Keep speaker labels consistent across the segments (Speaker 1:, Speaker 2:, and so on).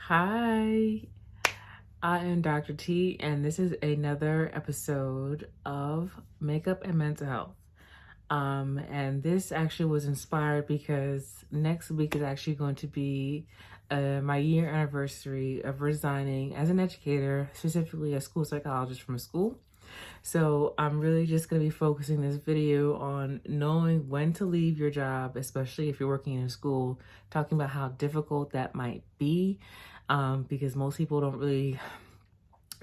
Speaker 1: Hi, I am Dr. T, and this is another episode of Makeup and Mental Health. And this actually was inspired because next week is actually going to be my year anniversary of resigning as an educator, specifically a school psychologist from a school. So I'm really just going to be focusing this video on knowing when to leave your job, especially if you're working in a school, talking about how difficult that might be, because most people don't really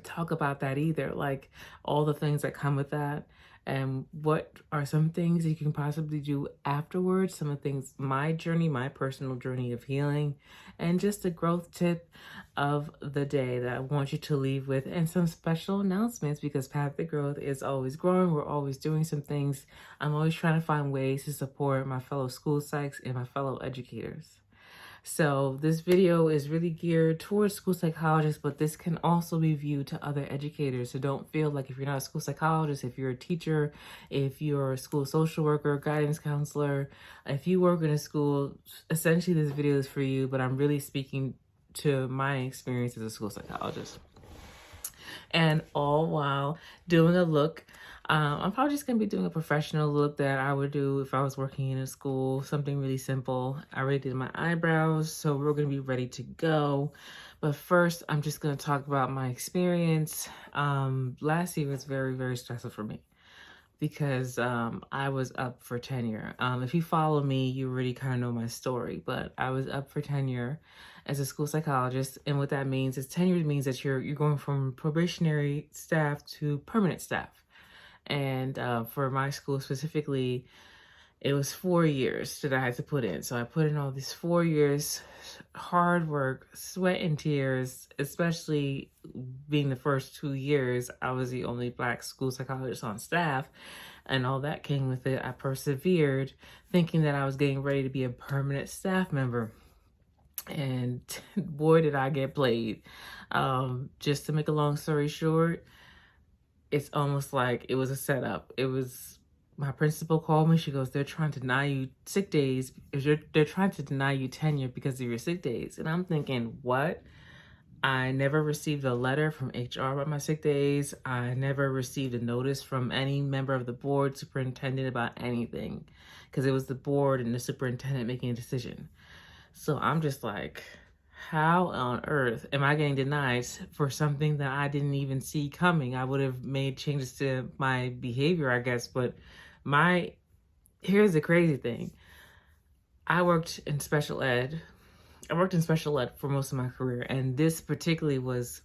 Speaker 1: talk about that either, like all the things that come with that. And what are some things you can possibly do afterwards? Some of the things, my journey, my personal journey of healing, and just a growth tip of the day that I want you to leave with, and some special announcements because Path of Growth is always growing. We're always doing some things. I'm always trying to find ways to support my fellow school psychs and my fellow educators. So this video is really geared towards school psychologists, but this can also be viewed to other educators. So don't feel like if you're not a school psychologist, if you're a teacher, if you're a school social worker, guidance counselor, if you work in a school, essentially this video is for you, but I'm really speaking to my experience as a school psychologist. And all while doing a look. I'm probably just going to be doing a professional look that I would do if I was working in a school, something really simple. I already did my eyebrows, so we're going to be ready to go. But first, I'm just going to talk about my experience. Last year was very, very stressful for me because I was up for tenure. If you follow me, you already kind of know my story, but I was up for tenure as a school psychologist. And what that means is tenure means that you're going from probationary staff to permanent staff. And for my school specifically, it was 4 years that I had to put in. So I put in all these 4 years, hard work, sweat and tears, especially being the first 2 years, I was the only Black school psychologist on staff. And all that came with it. I persevered, thinking that I was getting ready to be a permanent staff member. And boy, did I get played. Just to make a long story short, it's almost like it was a setup. It was my principal called me. She goes, they're trying to deny you sick days. They're trying to deny you tenure because of your sick days. And I'm thinking, what? I never received a letter from HR about my sick days. I never received a notice from any member of the board, superintendent about anything, because it was the board and the superintendent making a decision. So I'm just like, how on earth am I getting denied for something that I didn't even see coming? I would have made changes to my behavior, I guess, but here's the crazy thing. I worked in special ed. I worked in special ed for most of my career, and this particularly was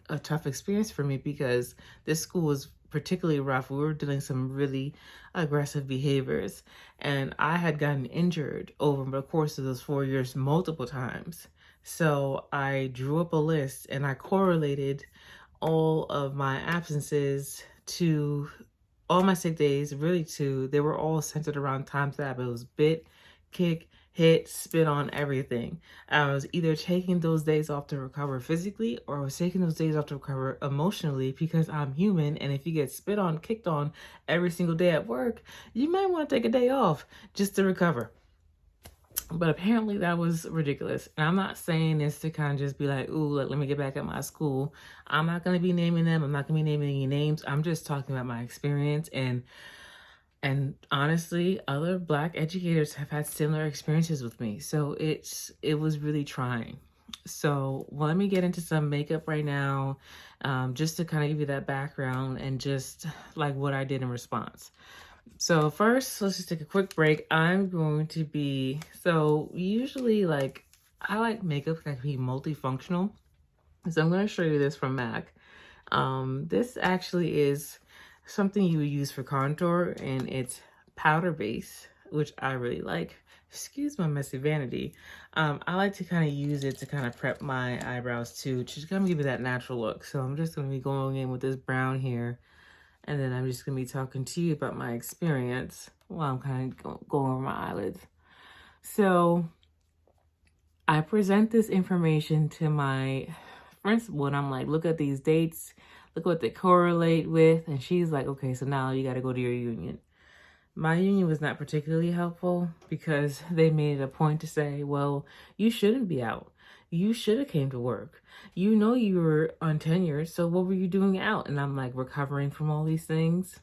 Speaker 1: a tough experience for me because this school was particularly rough. We were doing some really aggressive behaviors, and I had gotten injured over the course of those 4 years multiple times. So I drew up a list and I correlated all of my absences to all my sick days, really they were all centered around times that it was bit, kick, hit, spit on, everything. I was either taking those days off to recover physically, or I was taking those days off to recover emotionally, because I'm human, and if you get spit on, kicked on every single day at work, you might want to take a day off just to recover. But apparently that was ridiculous. And I'm not saying this to kind of just be like, ooh, let me get back at my school. I'm not going to be naming them. I'm not going to be naming any names. I'm just talking about my experience. And honestly, other Black educators have had similar experiences with me. So it was really trying. So let me get into some makeup right now, just to kind of give you that background and just like what I did in response. So first, let's just take a quick break. So usually I like makeup that can be multifunctional. So I'm going to show you this from MAC. This actually is something you would use for contour, and it's powder base, which I really like. Excuse my messy vanity. I like to kind of use it to kind of prep my eyebrows too, just kind of give it that natural look. So I'm just going to be going in with this brown here, and then I'm just going to be talking to you about my experience while I'm kind of going over my eyelids. So I present this information to my principal, and I'm like, look at these dates, look what they correlate with. And she's like, okay, so now you got to go to your union. my union was not particularly helpful because they made it a point to say, well, you shouldn't be out. You should have came to work. You know you were untenured, so what were you doing out? And I'm like recovering from all these things,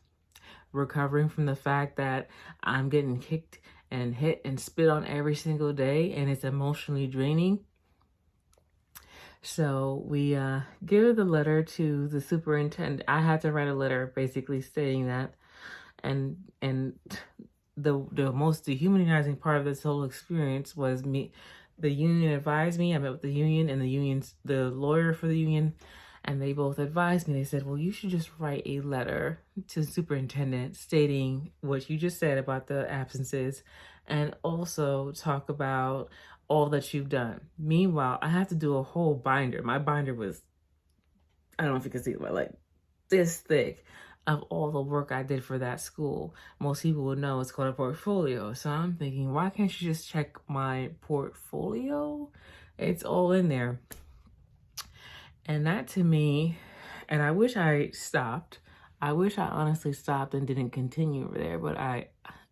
Speaker 1: recovering from the fact that I'm getting kicked and hit and spit on every single day, and it's emotionally draining. So we give the letter to the superintendent. I had to write a letter basically stating that, and the most dehumanizing part of this whole experience was me. The union advised me. I met with the union and the lawyer for the union, and they both advised me. They said, well, you should just write a letter to the superintendent stating what you just said about the absences, and also talk about all that you've done. Meanwhile, I have to do a whole binder. My binder was, I don't know if you can see it, but like this thick of all the work I did for that school. Most people would know it's called a portfolio. So I'm thinking, why can't you just check my portfolio? It's all in there. And that to me, and I wish I stopped. I wish I honestly stopped and didn't continue over there. But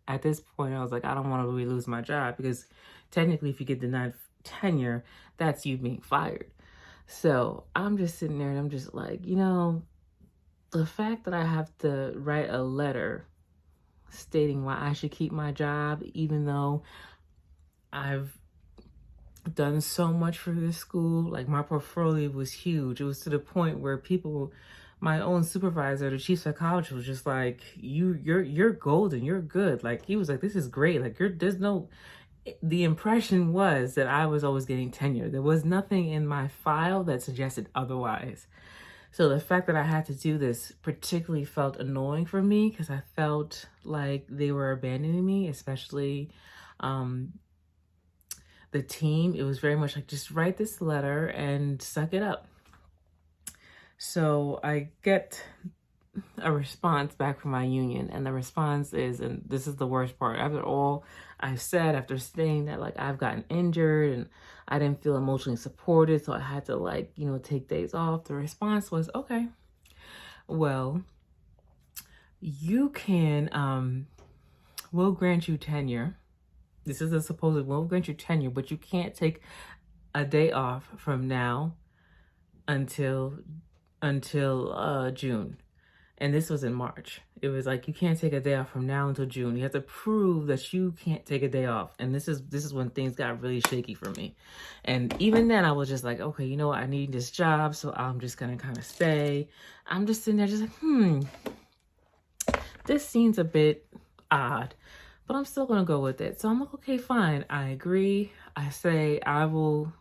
Speaker 1: at this point, I was like, I don't want to really lose my job, because technically if you get denied tenure, that's you being fired. So I'm just sitting there and I'm just like, you know, the fact that I have to write a letter stating why I should keep my job, even though I've done so much for this school, like my portfolio was huge. It was to the point where people, my own supervisor, the chief psychologist, was just like, you're golden, you're good. Like he was like, this is great. Like there's no, the impression was that I was always getting tenure. There was nothing in my file that suggested otherwise. So the fact that I had to do this particularly felt annoying for me, because I felt like they were abandoning me, especially the team. It was very much like, just write this letter and suck it up. So I get a response back from my union, and the response is, and this is the worst part, after all I've said, after saying that like I've gotten injured and I didn't feel emotionally supported, so I had to like, you know, take days off, the response was, okay, well, you can, we'll grant you tenure. This is a supposed, we'll grant you tenure, but you can't take a day off from now until June. And this was in March. It was like, you can't take a day off from now until June. You have to prove that you can't take a day off. And this is when things got really shaky for me. And even then I was just like, okay, you know what? I need this job, so I'm just gonna kind of stay. I'm just sitting there just like, this seems a bit odd, but I'm still gonna go with it. So I'm like, okay, fine. I agree. I say I will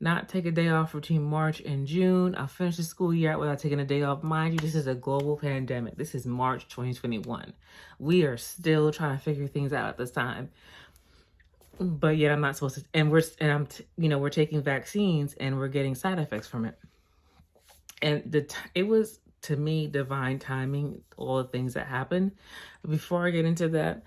Speaker 1: not take a day off between March and June. I'll finish the school year out without taking a day off. Mind you, this is a global pandemic. This is March 2021. We are still trying to figure things out at this time. But yet I'm not supposed to, and we're taking vaccines and we're getting side effects from it. And it was, to me, divine timing, all the things that happened. Before I get into the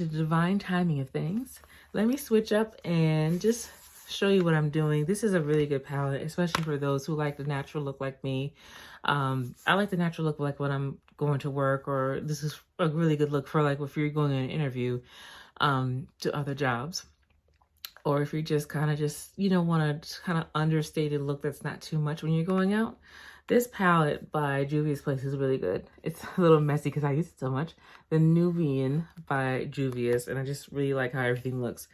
Speaker 1: divine timing of things, let me switch up and just show you what I'm doing. This is a really good palette, especially for those who like the natural look like me. I like the natural look like when I'm going to work, or this is a really good look for like if you're going on an interview to other jobs, or if you just kind of want to kind of understated look that's not too much when you're going out. This palette by Juvia's Place is really good. It's a little messy because I use it so much. The Nubian by Juvia's, and I just really like how everything looks.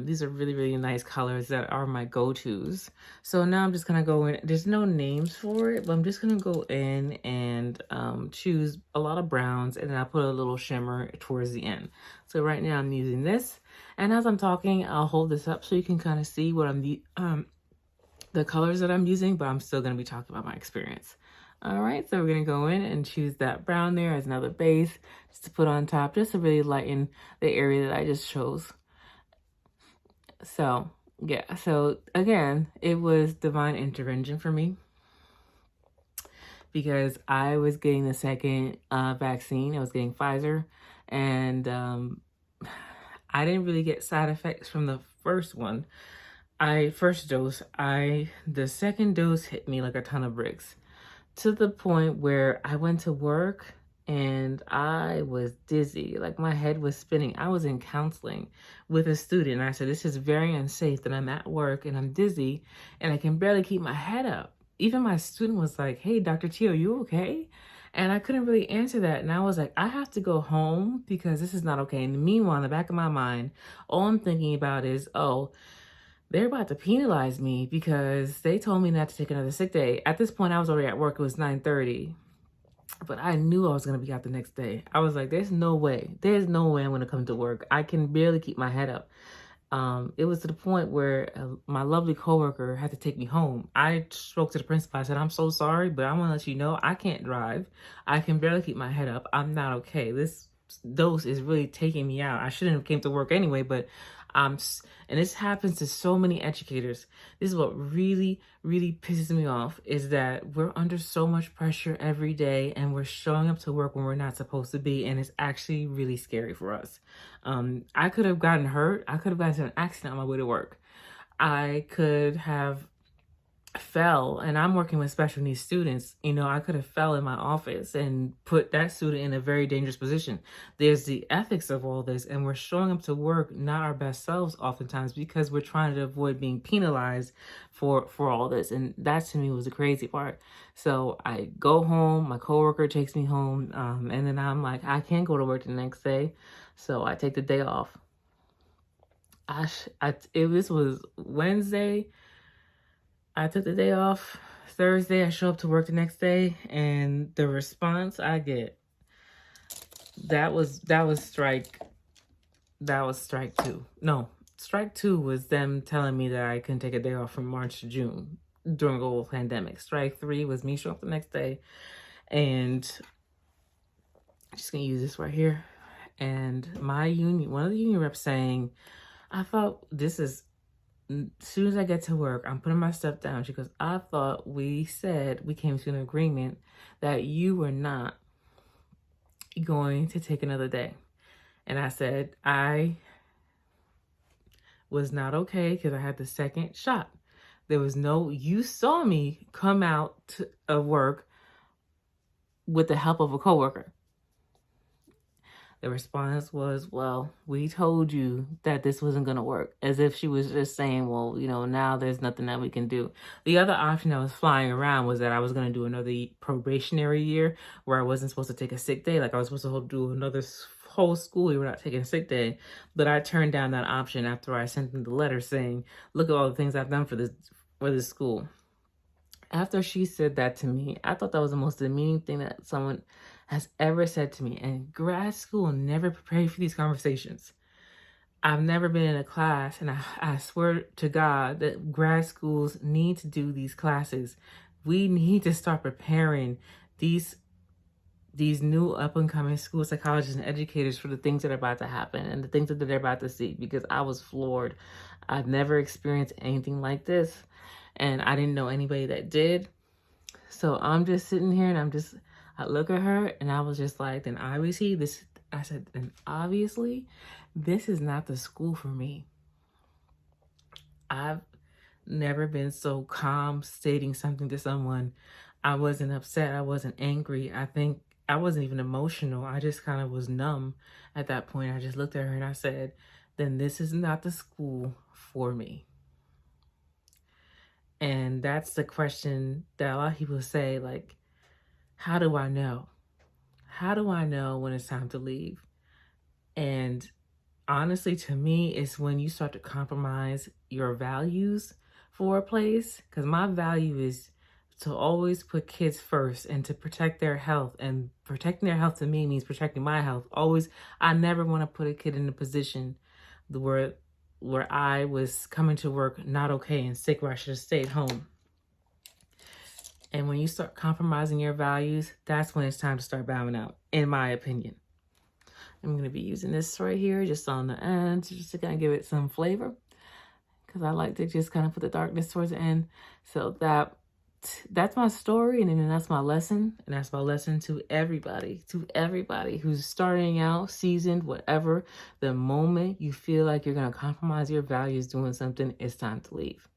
Speaker 1: These are really, really nice colors that are my go-tos. So now I'm just going to go in. There's no names for it, but I'm just going to go in and choose a lot of browns, and then I'll put a little shimmer towards the end. So right now I'm using this. And as I'm talking, I'll hold this up so you can kind of see what the colors that I'm using, but I'm still going to be talking about my experience. All right, so we're going to go in and choose that brown there as another base just to put on top, just to really lighten the area that I just chose. So, yeah, so again, it was divine intervention for me because I was getting the second vaccine. I was getting Pfizer, and I didn't really get side effects from the first one. The second dose hit me like a ton of bricks, to the point where I went to work and I was dizzy. Like my head was spinning. I was in counseling with a student, and I said, this is very unsafe that I'm at work and I'm dizzy and I can barely keep my head up. Even my student was like, hey, Dr. T, are you okay? And I couldn't really answer that. And I was like, I have to go home because this is not okay. And meanwhile, in the back of my mind, all I'm thinking about is, oh, they're about to penalize me because they told me not to take another sick day. At this point, I was already at work. It was 9:30. But I knew I was going to be out the next day. I was like, there's no way. There's no way I'm going to come to work. I can barely keep my head up. It was to the point where my lovely coworker had to take me home. I spoke to the principal. I said, I'm so sorry, but I want to let you know I can't drive. I can barely keep my head up. I'm not okay. This dose is really taking me out. I shouldn't have came to work anyway, but and this happens to so many educators. This is what really, really pisses me off is that we're under so much pressure every day and we're showing up to work when we're not supposed to be. And it's actually really scary for us. I could have gotten hurt. I could have gotten into an accident on my way to work. I could have fell, and I'm working with special needs students. You know, I could have fell in my office and put that student in a very dangerous position. There's the ethics of all this, and we're showing up to work not our best selves oftentimes because we're trying to avoid being penalized for all this. And that to me was the crazy part. So I go home, my coworker takes me home, and then I'm like, I can't go to work the next day, so I take the day off. This was Wednesday. I took the day off. Thursday, I show up to work the next day, and the response I get, that was strike 2. No, strike 2 was them telling me that I couldn't take a day off from March to June during the whole pandemic. Strike 3 was me showing up the next day, and I'm just gonna use this right here. And my union, one of the union reps saying, I thought this is, as soon as I get to work, I'm putting my stuff down. She goes, I thought we came to an agreement that you were not going to take another day. And I said, I was not okay because I had the second shot. There was you saw me come out of work with the help of a coworker. The response was, well, we told you that this wasn't going to work. As if she was just saying, well, you know, now there's nothing that we can do. The other option that was flying around was that I was going to do another probationary year where I wasn't supposed to take a sick day. Like I was supposed to do another whole school year without taking a sick day. But I turned down that option after I sent them the letter saying, look at all the things I've done for this school. After she said that to me, I thought that was the most demeaning thing that someone has ever said to me. And grad school never prepared for these conversations. I've never been in a class, and I swear to God that grad schools need to do these classes. We need to start preparing these new up-and-coming school psychologists and educators for the things that are about to happen and the things that they're about to see, because I was floored. I've never experienced anything like this, and I didn't know anybody that did. So I'm just sitting here, and I look at her, and I was just like, then obviously this is not the school for me. I've never been so calm stating something to someone. I wasn't upset. I wasn't angry. I think I wasn't even emotional. I just kind of was numb at that point. I just looked at her and I said, then this is not the school for me. And that's the question that a lot of people say, like, how do I know? How do I know when it's time to leave? And honestly, to me, it's when you start to compromise your values for a place. Because my value is to always put kids first and to protect their health. And protecting their health to me means protecting my health. Always, I never want to put a kid in a position where I was coming to work not okay and sick, where I should have stayed home. And when you start compromising your values, that's when it's time to start bowing out, in my opinion. I'm going to be using this right here, just on the end, just to kind of give it some flavor, because I like to just kind of put the darkness towards the end. So that's my story, and then that's my lesson, and that's my lesson to everybody who's starting out, seasoned, whatever. The moment you feel like you're going to compromise your values doing something, it's time to leave.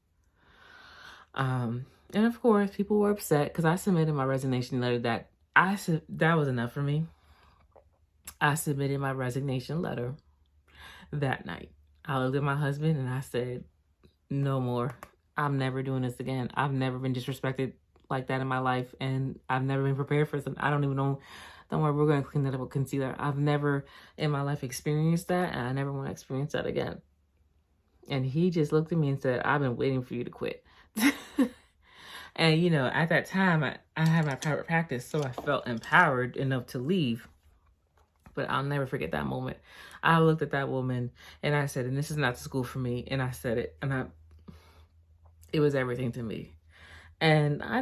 Speaker 1: And of course, people were upset because I submitted my resignation letter that was enough for me. I submitted my resignation letter that night. I looked at my husband and I said, no more. I'm never doing this again. I've never been disrespected like that in my life, and I've never been prepared for something. I don't even know. Don't worry, we're going to clean that up with concealer. I've never in my life experienced that, and I never want to experience that again. And he just looked at me and said, I've been waiting for you to quit. And, you know, at that time, I had my private practice, so I felt empowered enough to leave. But I'll never forget that moment. I looked at that woman and I said, and this is not the school for me. And I said it, and it was everything to me. And I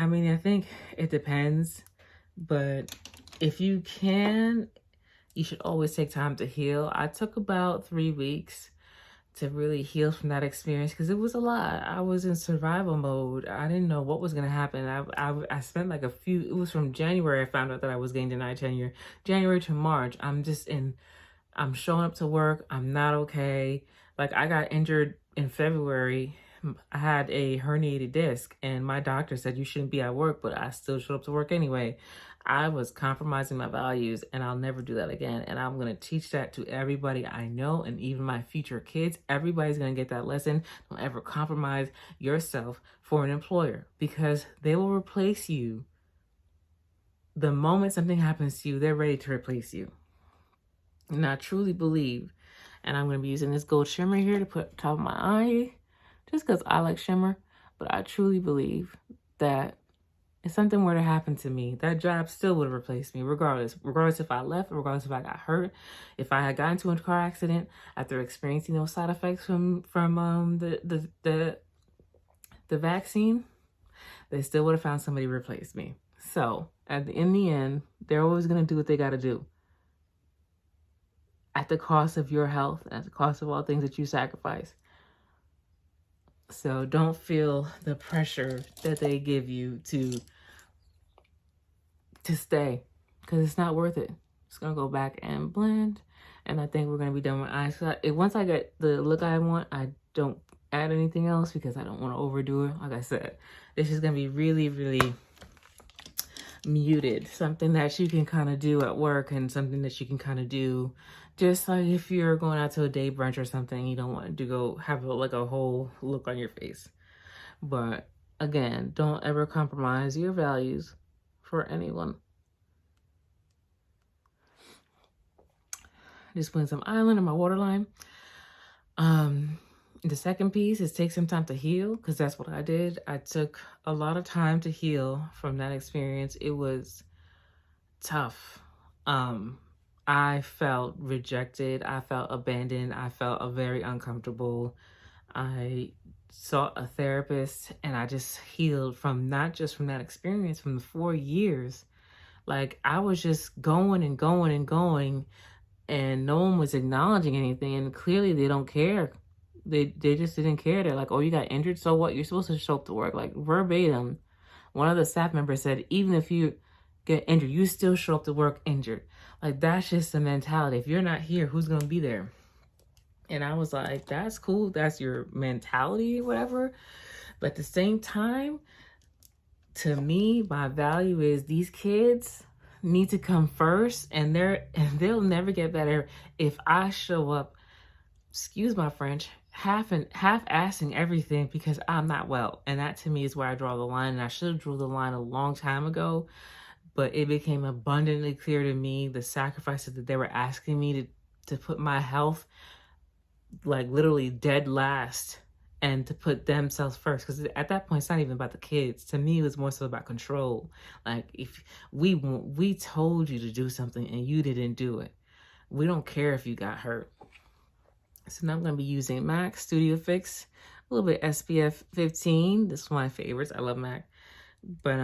Speaker 1: mean, I think it depends, but if you can, you should always take time to heal. I took about 3 weeks to really heal from that experience because it was a lot. I was in survival mode. I didn't know what was going to happen. I spent like it was from January I found out that I was getting denied tenure. January to March, I'm showing up to work. I'm not okay. Like, I got injured in February. I had a herniated disc and my doctor said you shouldn't be at work, but I still showed up to work anyway. I was compromising my values, and I'll never do that again. And I'm going to teach that to everybody I know, and even my future kids. Everybody's going to get that lesson. Don't ever compromise yourself for an employer, because they will replace you. The moment something happens to you, they're ready to replace you. And I truly believe, and I'm going to be using this gold shimmer here to put on top of my eye, just because I like shimmer, but I truly believe that if something were to happen to me, that job still would have replaced me regardless if I left, regardless if I got hurt. If I had gotten into a car accident after experiencing those side effects from the vaccine, they still would have found somebody to replace me. So in the end, they're always going to do what they got to do at the cost of your health, at the cost of all things that you sacrifice. So don't feel the pressure that they give you to stay, because it's not worth it. It's going to go back and blend. And I think we're going to be done with eyes. Once I get the look I want, I don't add anything else because I don't want to overdo it. Like I said, this is going to be really, really muted. Something that you can kind of do at work, and something that you can kind of do just like if you're going out to a day brunch or something. You don't want to go have a whole look on your face. But again, don't ever compromise your values for anyone. Just putting some island in my waterline. The second piece is take some time to heal, because that's what I did. I took a lot of time to heal from that experience. It was tough. I felt rejected. I felt abandoned. I felt very uncomfortable. I sought a therapist, and I just healed from not just from that experience, from the 4 years. Like, I was just going and going and going, and no one was acknowledging anything. And clearly they don't care. They just didn't care. They're like, oh, you got injured? So what? You're supposed to show up to work. Like, verbatim, one of the staff members said, even if you get injured, you still show up to work injured. Like, that's just the mentality. If you're not here, who's going to be there? And I was like, that's cool. That's your mentality, whatever. But at the same time, to me, my value is these kids need to come first, and they'll never get better if I show up, excuse my French, half-assing everything because I'm not well. And that to me is where I draw the line. And I should have drew the line a long time ago, but it became abundantly clear to me the sacrifices that they were asking me to put my health like literally dead last, and to put themselves first. Because at that point, it's not even about the kids. To me, it was more so about control. Like, if we told you to do something and you didn't do it, we don't care if you got hurt. So now I'm going to be using MAC Studio Fix, a little bit SPF 15. This is one of my favorites. I love MAC. But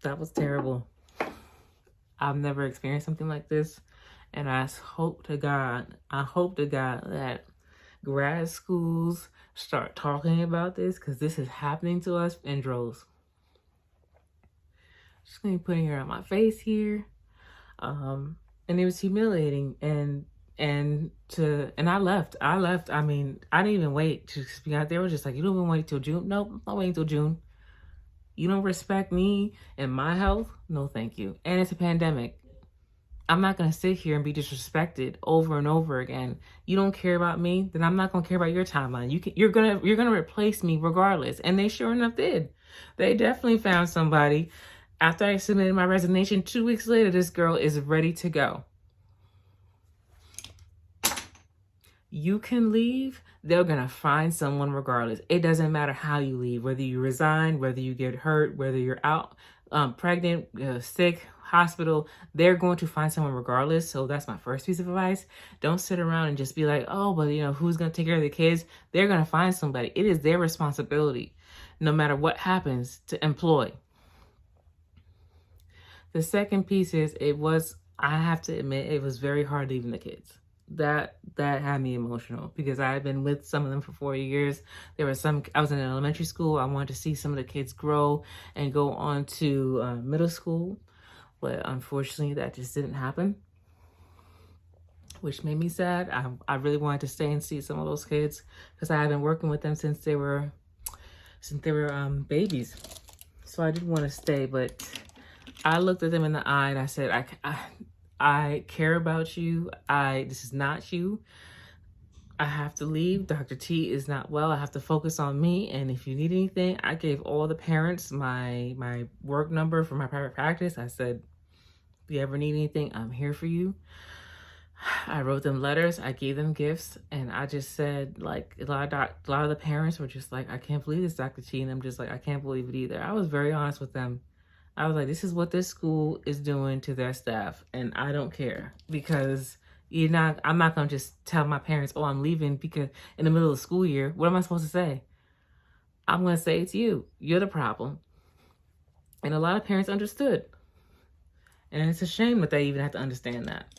Speaker 1: that was terrible. I've never experienced something like this. And I hope to God that grad schools start talking about this, because this is happening to us in droves. Just going to be putting it on my face here. And it was humiliating. And I left. I mean, I didn't even wait to be out there. They were just like, you don't even wait till June. Nope, I'm not waiting till June. You don't respect me and my health? No, thank you. And it's a pandemic. I'm not going to sit here and be disrespected over and over again. You don't care about me, then I'm not going to care about your timeline. You're going to replace me regardless. And they sure enough did. They definitely found somebody. After I submitted my resignation, 2 weeks later, this girl is ready to go. You can leave, they're going to find someone regardless. It doesn't matter how you leave, whether you resign, whether you get hurt, whether you're out, pregnant, sick, hospital, they're going to find someone regardless. So that's my first piece of advice. Don't sit around and just be like, oh, but who's going to take care of the kids? They're going to find somebody. It is their responsibility, no matter what happens, to employ. The second piece is, I have to admit, it was very hard leaving the kids. That had me emotional because I had been with some of them for 4 years. I was in an elementary school. I wanted to see some of the kids grow and go on to middle school. But unfortunately, that just didn't happen, which made me sad. I really wanted to stay and see some of those kids because I had been working with them since they were babies. So I did want to stay, but I looked at them in the eye and I said, I care about you. This is not you. I have to leave. Dr. T is not well. I have to focus on me. And if you need anything, I gave all the parents my work number for my private practice. I said, if you ever need anything, I'm here for you. I wrote them letters. I gave them gifts. And I just said, like, a lot of the parents were just like, I can't believe this, Dr. T. And I'm just like, I can't believe it either. I was very honest with them. I was like, this is what this school is doing to their staff, and I don't care because I'm not going to just tell my parents, oh, I'm leaving because in the middle of the school year. What am I supposed to say? I'm going to say it's you. You're the problem. And a lot of parents understood. And it's a shame that they even have to understand that.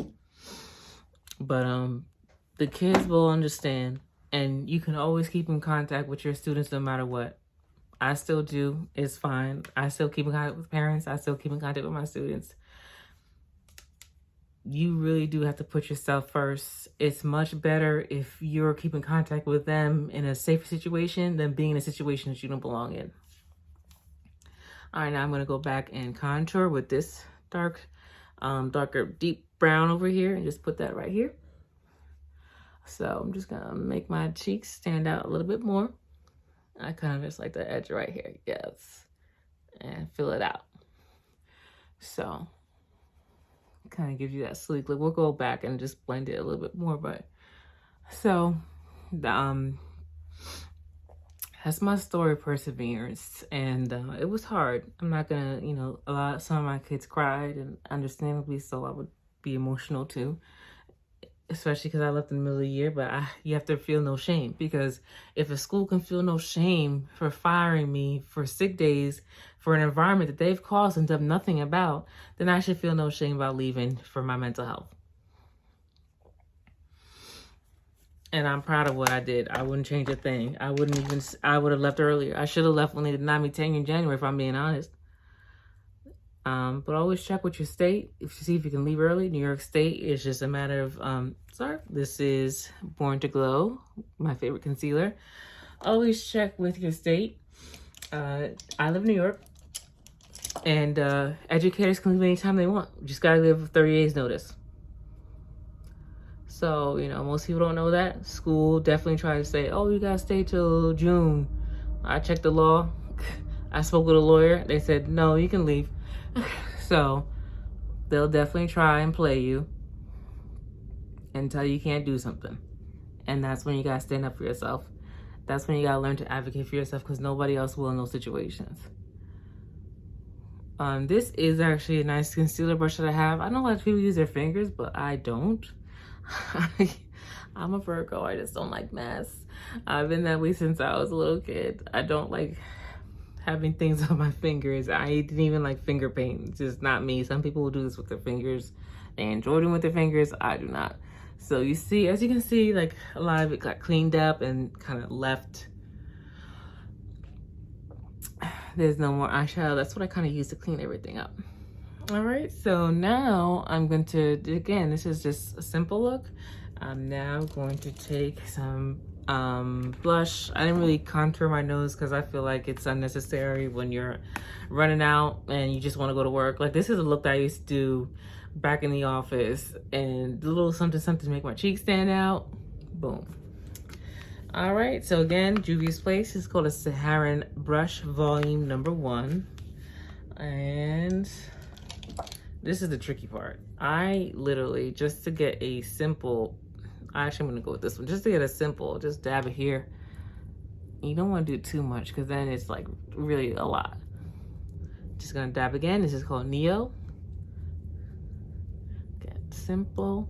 Speaker 1: But the kids will understand, and you can always keep in contact with your students no matter what. I still do. It's fine. I still keep in contact with parents. I still keep in contact with my students. You really do have to put yourself first. It's much better if you're keeping contact with them in a safer situation than being in a situation that you don't belong in. All right, now I'm going to go back and contour with this darker deep brown over here and just put that right here. So I'm just going to make my cheeks stand out a little bit more. I kind of just like the edge right here, yes, and fill it out. So, kind of gives you that sleek look. We'll go back and just blend it a little bit more, but so, that's my story of perseverance, and it was hard. I'm not gonna, some of my kids cried, and understandably so, I would be emotional too. Especially because I left in the middle of the year, but you have to feel no shame, because if a school can feel no shame for firing me for sick days for an environment that they've caused and done nothing about, then I should feel no shame about leaving for my mental health. And I'm proud of what I did. I wouldn't change a thing. I would have left earlier. I should have left when they denied me tenure in January, if I'm being honest. But always check with your state to see if you can leave early. New York State is just a matter of, this is Born to Glow, my favorite concealer. Always check with your state. I live in New York, and educators can leave anytime they want. You just gotta give 30 days notice. So, most people don't know that. School definitely try to say, oh, you gotta stay till June. I checked the law. I spoke with a lawyer. They said, no, you can leave. So they'll definitely try and play you until you can't do something. And that's when you gotta stand up for yourself. That's when you gotta learn to advocate for yourself, because nobody else will in those situations. This is actually a nice concealer brush that I have. I know a lot of people use their fingers, but I don't. I'm a Virgo. I just don't like mess. I've been that way since I was a little kid. I don't like having things on my fingers. I didn't even like finger paint. It's just not me. Some people will do this with their fingers. They enjoy doing with their fingers. I do not. So you see, as you can see, like a lot of it got cleaned up and kind of left. There's no more eyeshadow. That's what I kind of use to clean everything up. All right, so now I'm going to, again, this is just a simple look. I'm now going to take some blush. I didn't really contour my nose because I feel like it's unnecessary when you're running out and you just want to go to work. Like, this is a look that I used to do back in the office, and a little something to make my cheeks stand out. Boom. All right, so again, Juvia's Place is called a Saharan Brush Volume Number 1. And this is the tricky part. I literally, just to get a simple, actually I'm gonna go with this one, just to get a simple, just dab it here. You don't wanna do too much because then it's like really a lot. Just gonna dab again. This is called Neo. Get simple.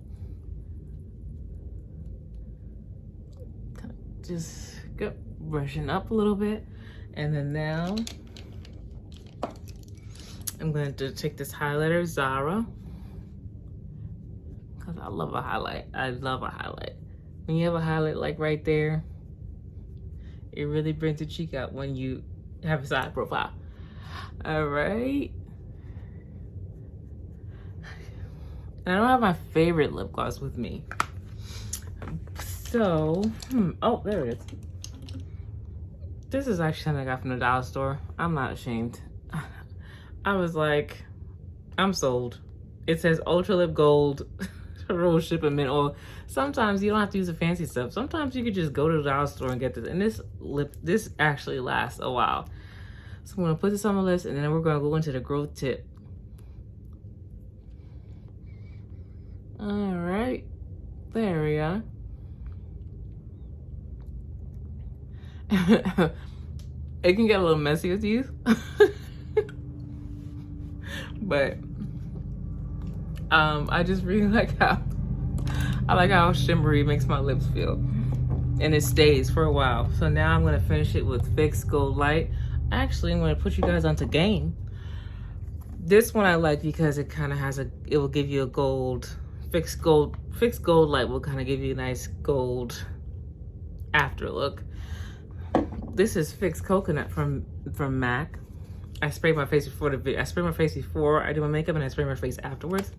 Speaker 1: Just go brushing up a little bit. And then now I'm going to take this highlighter, Zara, because I love a highlight. I love a highlight. When you have a highlight like right there, it really brings your cheek out when you have a side profile. All right. And I don't have my favorite lip gloss with me. So, oh, there it is. This is actually something I got from the dollar store. I'm not ashamed. I was like, I'm sold. It says Ultra Lip Gold, roll shipment oil. Sometimes you don't have to use the fancy stuff. Sometimes you could just go to the dollar store and get this. And this actually lasts a while. So I'm gonna put this on my lips, and then we're gonna go into the growth tip. All right, there we are. It can get a little messy with you. But I just really like how shimmery it makes my lips feel, and it stays for a while. So now I'm gonna finish it with Fix Gold Light. Actually, I'm gonna put you guys onto Game. This one I like because it kind of has it will give you a gold. Fix Gold Light will kind of give you a nice gold after look. This is Fix Coconut from MAC. I sprayed my face before I do my makeup, and I spray my face afterwards.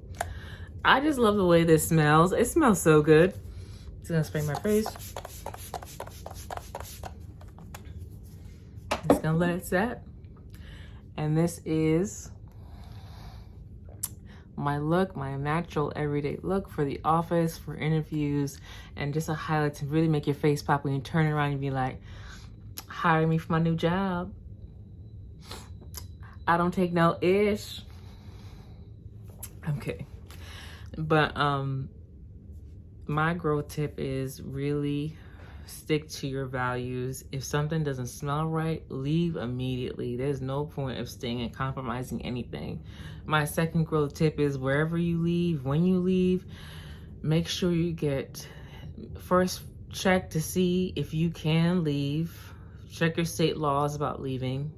Speaker 1: I just love the way this smells. It smells so good. Just gonna spray my face. Just gonna let it set. And this is my look, my natural everyday look for the office, for interviews, and just a highlight to really make your face pop when you turn around and be like, hire me for my new job. I don't take no ish. I'm kidding. But my growth tip is really stick to your values. If something doesn't smell right, leave immediately. There's no point of staying and compromising anything. My second growth tip is wherever you leave, when you leave, make sure you first check to see if you can leave. Check your state laws about leaving.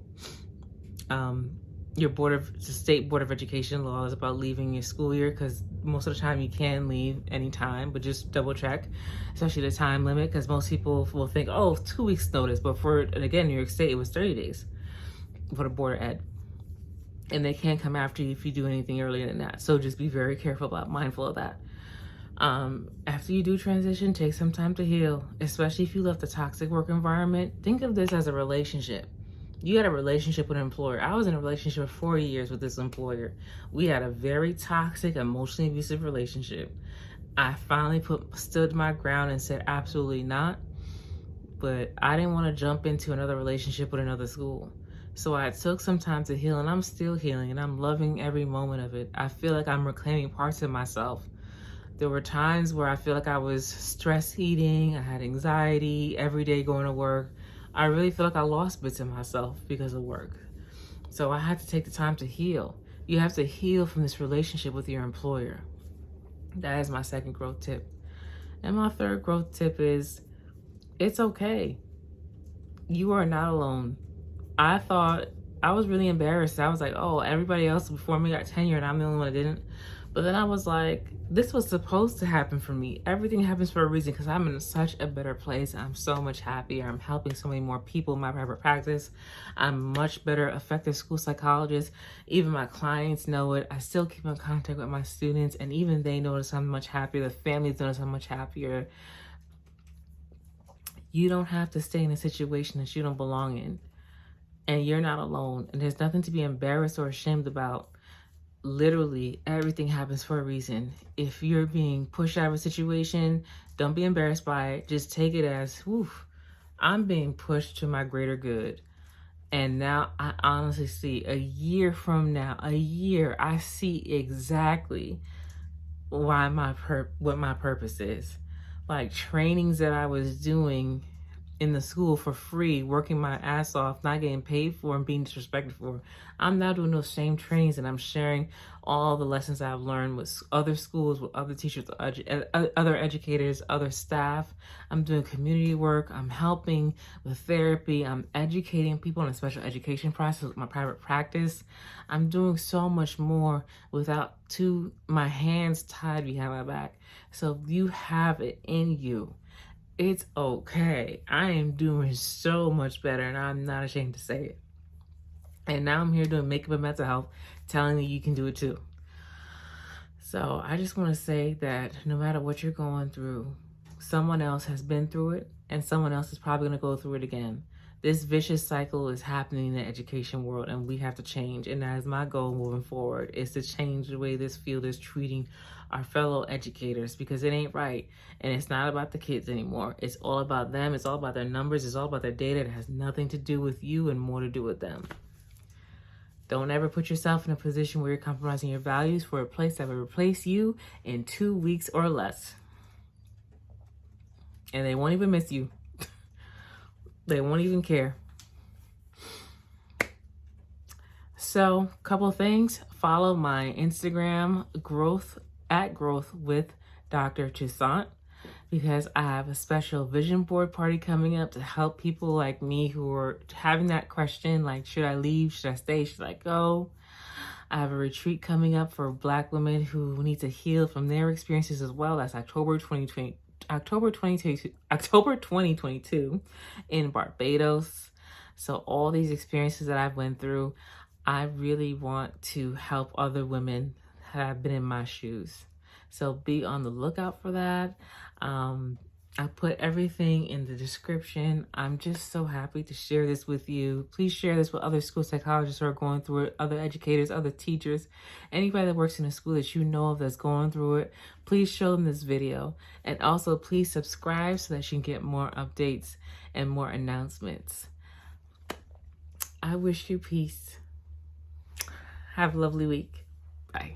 Speaker 1: Your state board of education laws about leaving your school year, because most of the time you can leave anytime, but just double check, especially the time limit, because most people will think, oh, 2 weeks notice, but again, New York State, it was 30 days for the board of ed, and they can't come after you if you do anything earlier than that. So just be very mindful of that. After you do transition, take some time to heal, especially if you left a toxic work environment. Think of this as a relationship. You had a relationship with an employer. I was in a relationship for 4 years with this employer. We had a very toxic, emotionally abusive relationship. I finally stood my ground and said, absolutely not. But I didn't want to jump into another relationship with another school. So I took some time to heal, and I'm still healing, and I'm loving every moment of it. I feel like I'm reclaiming parts of myself. There were times where I feel like I was stress eating. I had anxiety every day going to work. I really feel like I lost bits of myself because of work. So I had to take the time to heal. You have to heal from this relationship with your employer. That is my second growth tip. And my third growth tip is, it's okay. You are not alone. I thought, I was really embarrassed. I was like, oh, everybody else before me got tenure and I'm the only one that didn't. But then I was like, this was supposed to happen for me. Everything happens for a reason, because I'm in such a better place. I'm so much happier. I'm helping so many more people in my private practice. I'm much better, effective school psychologist. Even my clients know it. I still keep in contact with my students, and even they notice I'm much happier. The families notice I'm much happier. You don't have to stay in a situation that you don't belong in. And you're not alone. And there's nothing to be embarrassed or ashamed about. literally everything happens for a reason. If you're being pushed out of a situation, don't be embarrassed by it. Just take it as, whew, I'm being pushed to my greater good. And now I honestly see a year from now, I see exactly what my purpose is. Like trainings that I was doing in the school for free, working my ass off, not getting paid for and being disrespected for. I'm now doing those same trainings, and I'm sharing all the lessons I've learned with other schools, with other teachers, other educators, other staff. I'm doing community work. I'm helping with therapy. I'm educating people in a special education process with my private practice. I'm doing so much more without my hands tied behind my back. So you have it in you. It's okay. I am doing so much better, and I'm not ashamed to say it. And now I'm here doing makeup and mental health, telling you you can do it too. So I just want to say that no matter what you're going through, someone else has been through it, and someone else is probably going to go through it again. This vicious cycle is happening in the education world, and we have to change. And that is my goal moving forward, is to change the way this field is treating our fellow educators, because it ain't right. And it's not about the kids anymore. It's all about them. It's all about their numbers. It's all about their data. It has nothing to do with you and more to do with them. Don't ever put yourself in a position where you're compromising your values for a place that will replace you in 2 weeks or less. And they won't even miss you. They won't even care. So, couple of things. Follow my Instagram, growth with Dr. Toussaint, because I have a special vision board party coming up to help people like me who are having that question, like, should I leave? Should I stay? Should I go? I have a retreat coming up for Black women who need to heal from their experiences as well. That's October 2022 in Barbados. So all these experiences that I've went through, I really want to help other women that have been in my shoes. So be on the lookout for that. I put everything in the description. I'm just so happy to share this with you. Please share this with other school psychologists who are going through it, other educators, other teachers, anybody that works in a school that you know of that's going through it. Please show them this video. And also please subscribe so that you can get more updates and more announcements. I wish you peace. Have a lovely week. Bye.